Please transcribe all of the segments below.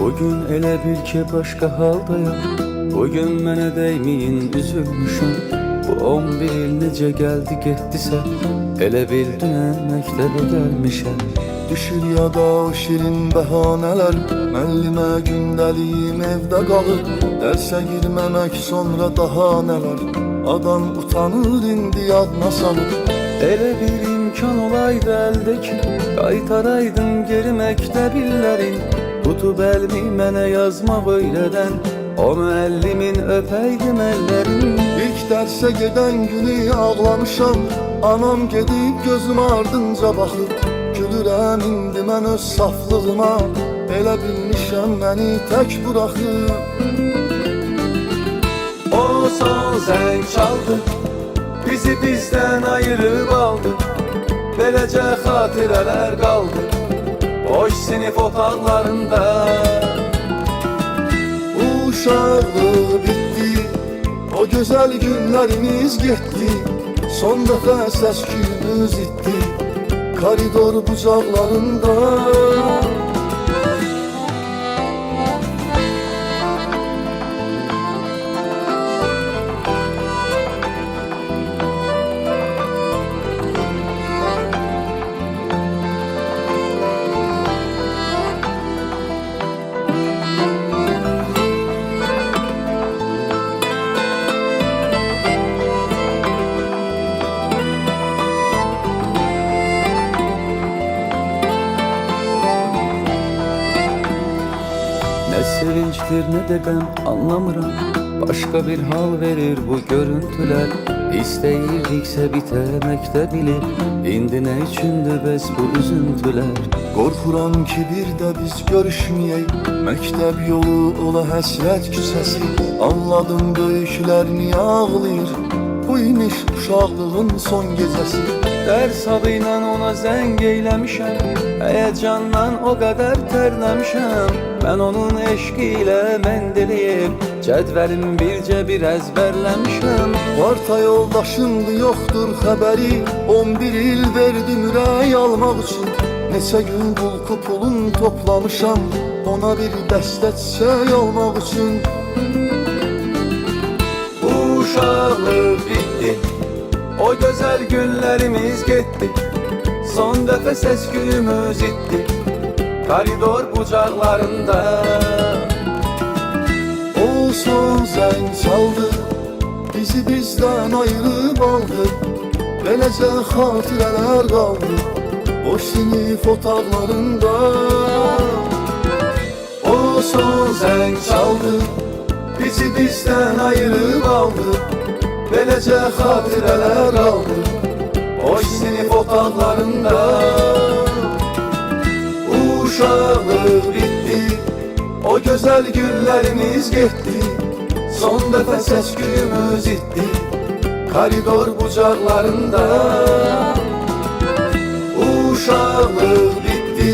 Bugün elə bil ki başqa haldayam. Bugün mənə dəyməyin üzülmüşəm. Bu 11 il necə gəldi getdisə, elə bil dünən məktəbə gəlmişəm. Düşür yada o şirin bəhanələr, müəllimə gündəliyim evdə qalır. Dərsə girməmək sonra daha nələr, adam utanır indi yadına salır. Elə bir imkan olaydı əldəki, qaytaraydım geri məktəb illərin. Tutub əlmi mənə yazmaq öylədən, o müəllimin öpəydim əllərin. İlk dərsə gedən günü ağlamışam, anam gedib gözüm ardınca baxır. Gülürəm indi mən öz saflığıma, elə bilmişəm məni tək buraxır. O son zəng çaldı, bizi bizdən ayırıb aldı. Beləcə xatirələr qaldı boş sinif otaqlarında. Uşaqlıq bitdi, o gözəl günlərimiz getdi. Son dəfə səs-küyümüz itdi koridor bucaqlarında. Nə sevincdir, nə də qəm anlamıram. Başqa bir hal verir bu görüntülər. İstəyirdiksə bitəməkdə bilir, indi nə üçündür bəs bu üzüntülər. Qorxuram ki bir də biz görüşməyək, məktəb yolu ola həsrət küçəsi. Anladım böyüklər niyə ağlayır, bu imiş uşaqlığın son gecəsi. Dərs adı ilə ona zəng eyləmişəm, həyəcandan o qədər tərləmişəm. Mən onun eşqi ilə məndəliyim, cədvəlim bircə bir əzbərləmişəm. Varta yoldaşımdı, yoxdur xəbəri, 11 il verdim ürək almaq üçün. Neçə gün bulku pulun toplamışam, ona bir dəstə çiçək almaq üçün. Uşaqlıq bitdi, o gözəl günlərimiz getdi. Son dəfə səs-küyümüz itdi koridor bucaqlarında. O son zəng çaldı, bizi bizdən ayırıb aldı. Beləcə xatirələr qaldı boş sinif otaqlarında. O son zəng çaldı, bizi bizdən ayırıb aldı. Beləcə xatirələr qaldı boş sinif otaqlarında. Uşaqlıq bitdi, o gözəl günlərimiz getdi. Son dəfə səs-küyümüz itdi koridor bucaqlarında. Uşaqlıq bitdi.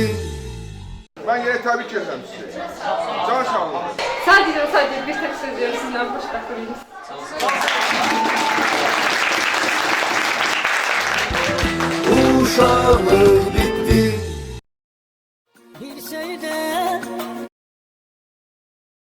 Ben yine tebrik ederim sizi. Can sağ olun. Sadece bir tek söz diyorum sizden başka kurulmuş. Uşaqlıq bitdi. Bir şeyde